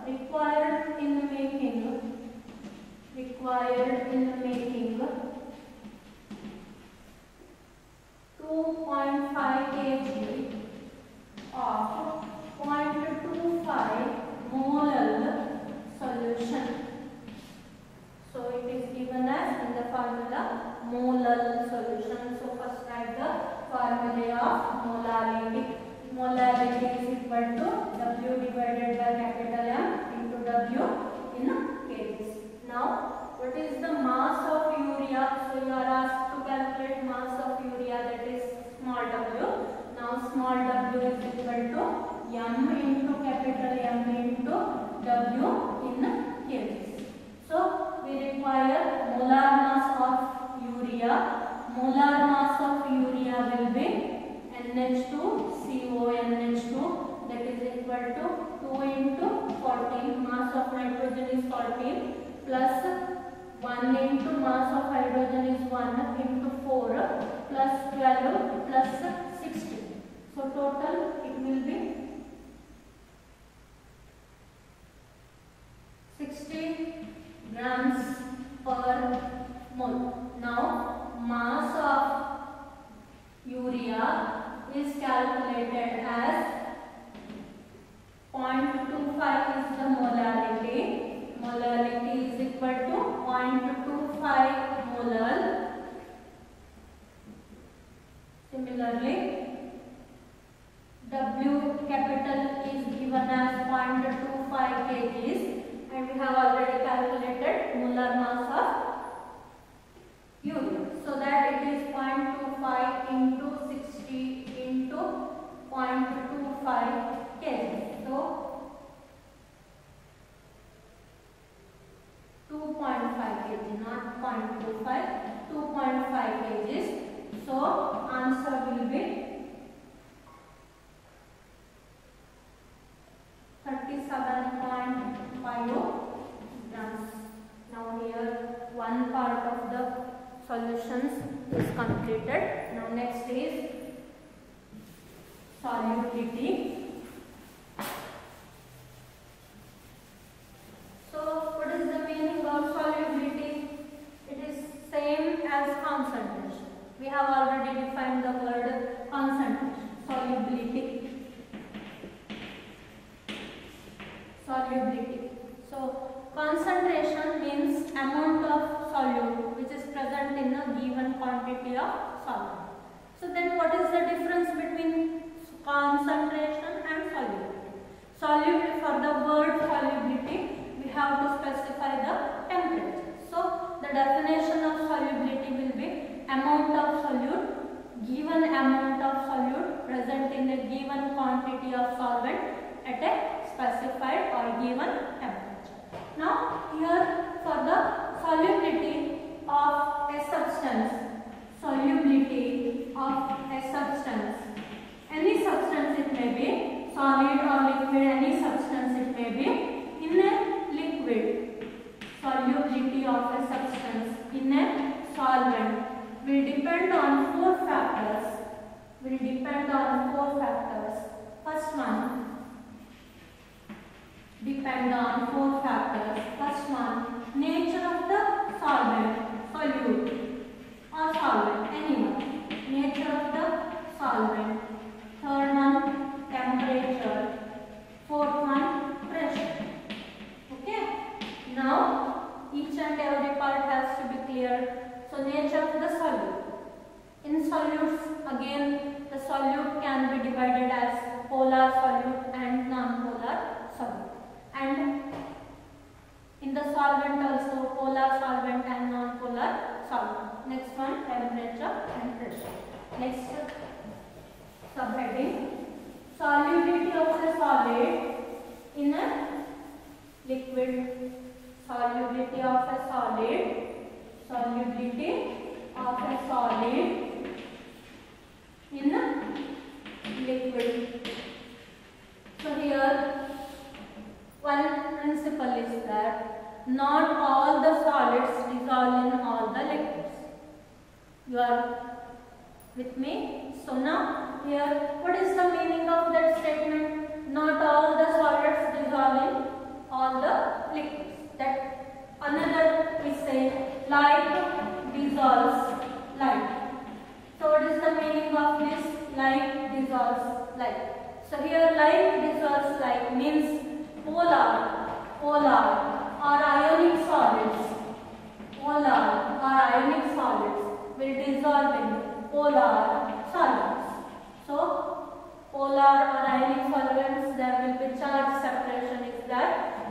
required in making 2.5 kg of 0.25 mole solution. So it is given as in the formula mole solution. So first write the formula of molality. Molality is equal to W divided by capital M into W in kgs. Now what is the mass of urea? So you are asked to calculate mass of urea, that is small w. Now small w is equal to M into capital M into W in kgs. So we require molar mass of urea. Molar mass of urea will be NH2CONH2, that is equal to 2 into 14. Mass of nitrogen is 14 plus 1 into mass of hydrogen is 1 into 4 plus 12 plus 16. So total it will be 60 grams per mole. Now mass of urea is calculated as 0.25 is the molality. Molality is equal to 0.25 mole. Similarly, W capital is given as 0.25 kgs, and we have already calculated molar mass of urea. So that it is 0.25 into 60 into 0.25 kg. So 2.5 kg, not 0.25, 2.5 kgs. So answer will be 37.5 grams. Now here one part of the solutions is completed. Now next is solubility. So what is the meaning of solubility? It is same as concentration. We have already defined the word concentration. Solubility. Solubility. So concentration means amount of solute which is present in a given quantity of solvent. So then what is the difference between concentration and solubility? Solubility, for the word solubility, we have to specify the temperature. So the definition of solubility will be amount of solute, given amount of solute present in a given quantity of solvent at a specified or given temperature. Now here for the solubility of a substance, solubility of a substance, any substance it may be, solid or liquid, any substance it may be, in a liquid, solubility of a substance in a solvent will depend on four factors. First one, depend on four factors. First one, nature of the solvent, solute or solvent, anyone. Nature of the solvent. Third one, temperature. Fourth one, pressure. Okay. Now each and every part has to be clear. So nature of the solute. In solutes, again the solute can be divided as polar solute and non-polar solute. And in the solvent also polar solvent and non-polar solvent. Next one, temperature and pressure. Next subheading, solubility of a solid in a liquid. Solubility of a solid. Solubility of a solid in a liquid. So here one principle is that not all the solids dissolve in all the liquids. You are with me? So now here what is the meaning of that statement? Not all the solids dissolve in all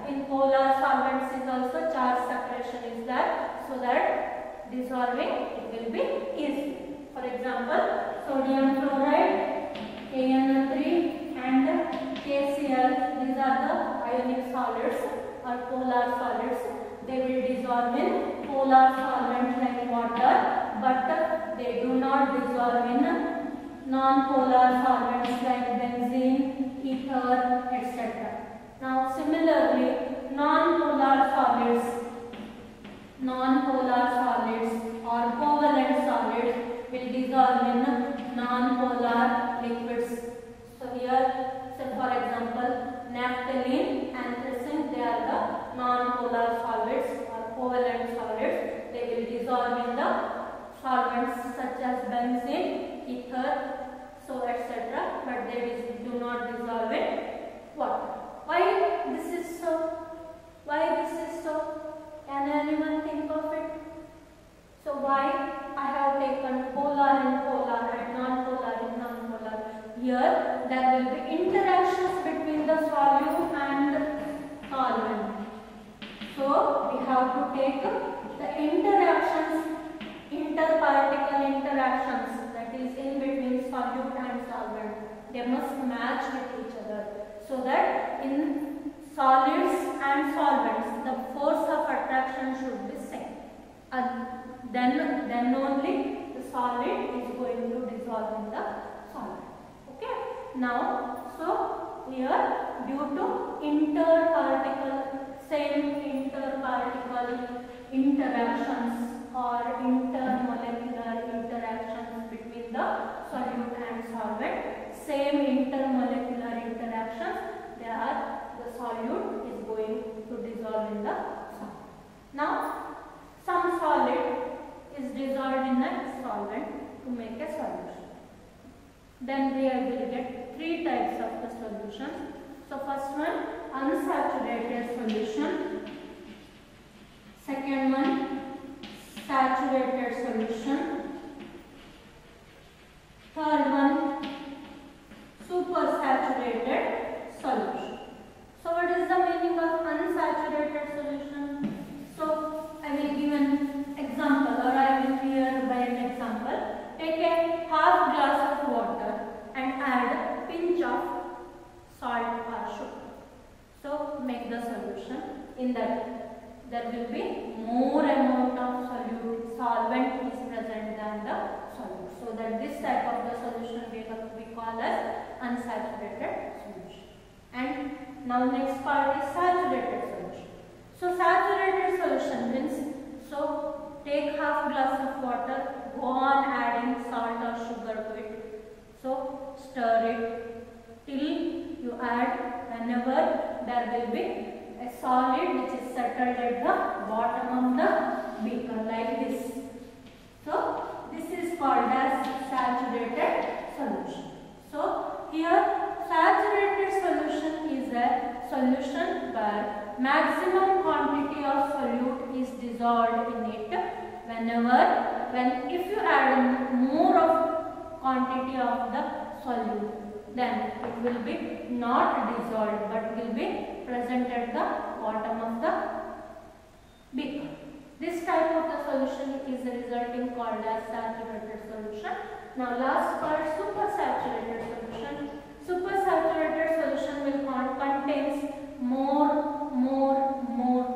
In polar solvents is also charge separation is there, so that dissolving it will be easy. For example, sodium chloride, KNO3 and KCl, these are the ionic solids or polar solids. They will dissolve in polar solvents like water, but they do not dissolve in non-polar solvents like benzene, ether, etc. Now similarly, non-polar solids or covalent solids will dissolve in non-polar liquids. So here, say for example, naphthalene, anthracene, they are the non-polar solids or covalent solids. They will dissolve in the solvents such as benzene, ether, so etc. But they do not dissolve in water. Why this is so? Why this is so? Can anyone think of it? So why I have taken polar in polar and non-polar in non-polar? Here there will be interactions between the solute and solvent. So we have to take the interactions, interparticle interactions, that is in between solute and solvent. They must match with each other, so that in solids and solvents the force of attraction should be same. Then only the solid is going to dissolve in the solid. Okay. Now, so here due to same interparticle interactions or intermolecular interactions between the solute and solvent, same intermolecular interactions, the solute is going to dissolve in the solid. Now, some solid is dissolved in a solvent to make a solution. Then we will get three types of the solutions. So first one, unsaturated solution. Second one, saturated solution. Third one, supersaturated solution. So what is the meaning of unsaturated solution? So I will give an example, or I will clear by an example. Take a half glass of water and add a pinch of salt or sugar. So make the solution. In that there will be more amount of solvent is present than the solute. So that this type of the solution we call as unsaturated solution. And now next part is saturated solution. So saturated solution means, so take half glass of water, go on adding salt or sugar to it. So stir it till you add whenever there will be a solid which is settled at the bottom of the beaker like this. So this is called as saturated solution. So here saturated solution is a solution where maximum quantity of solute is dissolved in it if you add more of quantity of the solute, then it will be not dissolved but will be present at the bottom of the beaker. This type of the solution is resulting called as saturated solution. Now last part, supersaturated solution. Supersaturated solution will contains more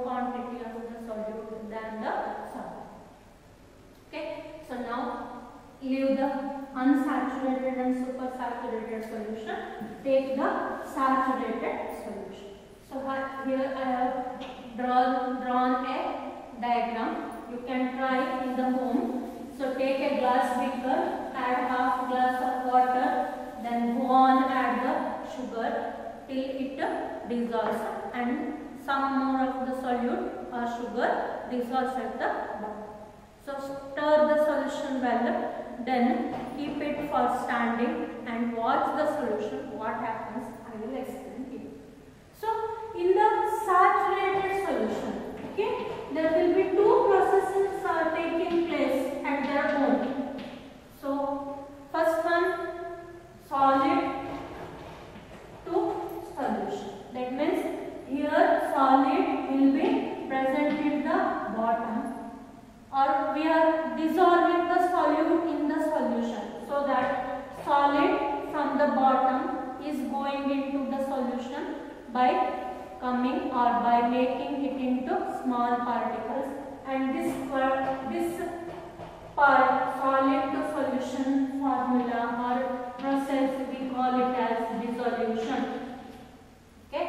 quantity of the solute than the solid. Okay, so now leave the unsaturated and supersaturated solution. Take the saturated solution. So here I have drawn a diagram. You can try in the home. So take a glass beaker, add half glass of water, then go on add the sugar till it dissolves, and some more of the solute or sugar dissolves at the bottom. So stir the solution well, then keep it for standing and watch the solution. What happens, I will explain here. So in the saturated solution, okay, there will be two processes are taking place at their own. So first one, solid to solution. That means here solid bottom, or we are dissolving the solute in the solution, so that solid from the bottom is going into the solution by coming or by making it into small particles, and this part solid to solution formula or process we call it as dissolution. Okay.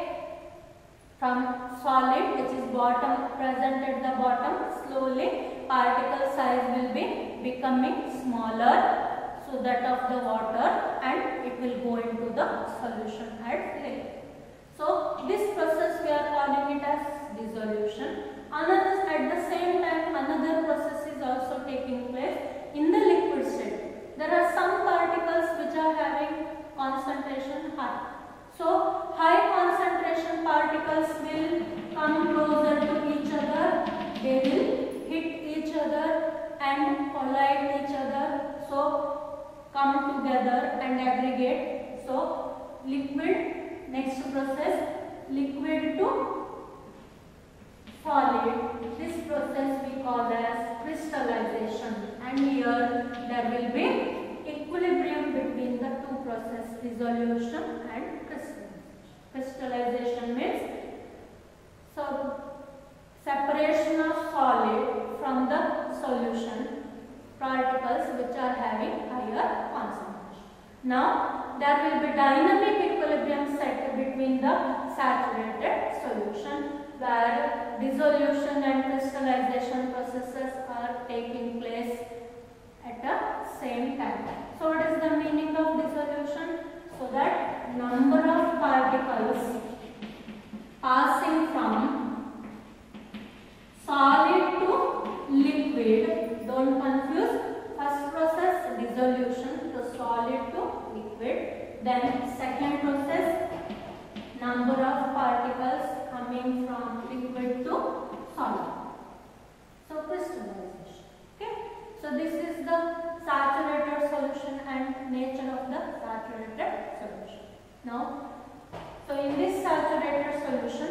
From solid, which is bottom, present at the bottom, slowly particle size will be becoming smaller, so that of the water, and it will go into the solution at liquid. So this process we are calling it as dissolution. At the same time, another process is also taking place in the liquid state. There are some particles which are having concentration high. So high concentration particles will come closer to each other, they will hit each other and collide each other, so come together and aggregate. So liquid, next process, liquid to solid, this process we call as crystallization, and here there will be equilibrium between the two processes, dissolution and crystallization. Crystallization means separation of solid from the solution particles which are having higher concentration. Now there will be dynamic equilibrium set between the saturated solution, where dissolution and crystallization processes are taking place at the same time. So what is the meaning of dissolution? So that number of particles passing from solid to liquid, don't confuse, first process dissolution to solid to liquid, then second process number of particles coming from liquid to solid. So crystallization. Okay. So this is the saturated solution and nature of the saturated solution. Now, so in this saturated solution,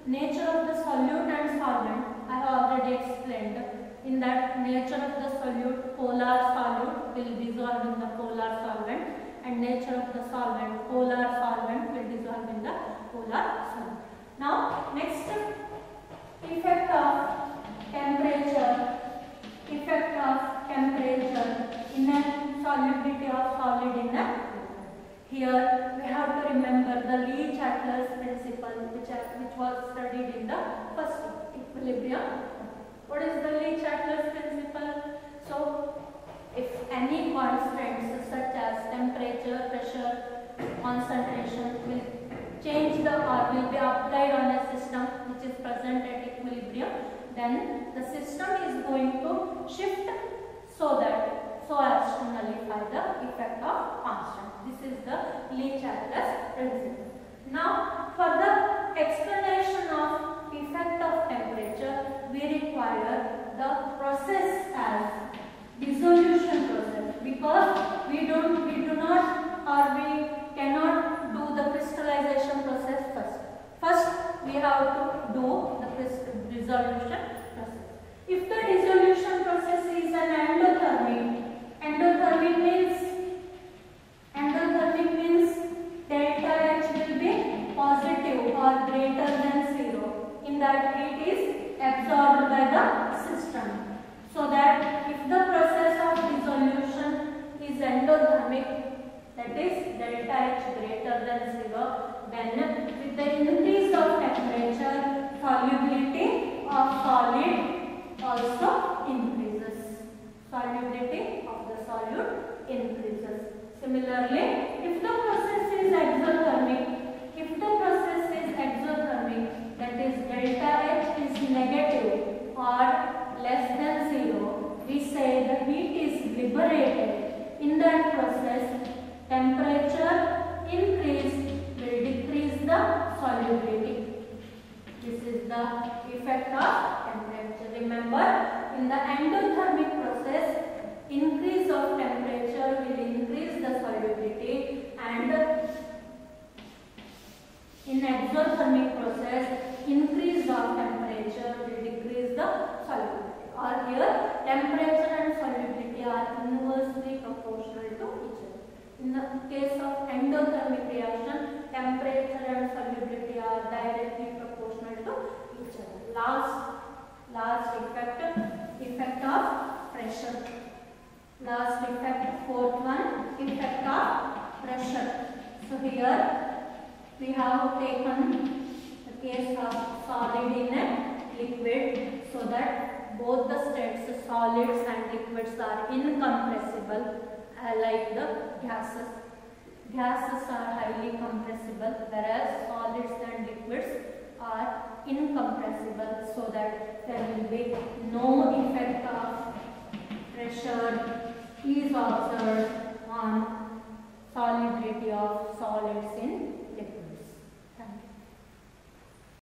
nature of the solute and solvent I have already explained. In that nature of the solute, polar solute will dissolve in the polar solvent, and nature of the solvent, polar solvent will dissolve in the polar solvent. Now, next effect of temperature in a solubility of solid in a liquid. Here we have to remember the Le-Chatelain's principle, which was studied in the first equilibrium. What is the Le-Chatelain's principle? So, if any constants such as temperature, pressure, concentration will change or will be applied on a system which is present at equilibrium, then the system is going to shift so as to nullify the effect of constant. This is the Le-Chatelain's principle. Now, for the explanation of effect of temperature, we require the process as dissolution process, because we cannot do the crystallization process first. First, we have to do the dissolution process. If the dissolution process is an endothermic means delta H will be positive or greater than 0. In that heat is absorbed by the system. So that if the process of dissolution is endothermic, that is delta H greater than 0, then with the increase of temperature, solubility of solid also increases. Solubility of the solute increases. Similarly, if the process is exothermic, that is delta H is negative or less than 0, we say the heat is liberated. In that process, temperature increase will decrease the solubility. This is the effect of temperature. Remember, in the endothermic process, increase of temperature will increase the solubility, and in exothermic process, increase of temperature will decrease the solubility. In the case of endothermic reaction, temperature and solubility are directly proportional to each other. Last effect of pressure. Last effect, fourth one, effect of pressure. So here we have taken the case of solid in a liquid, so that both the states, solids and liquids, are incompressible, like the gases. Gases are highly compressible, whereas solids and liquids are incompressible, so that there will be no effect of pressure is observed on solubility of solids in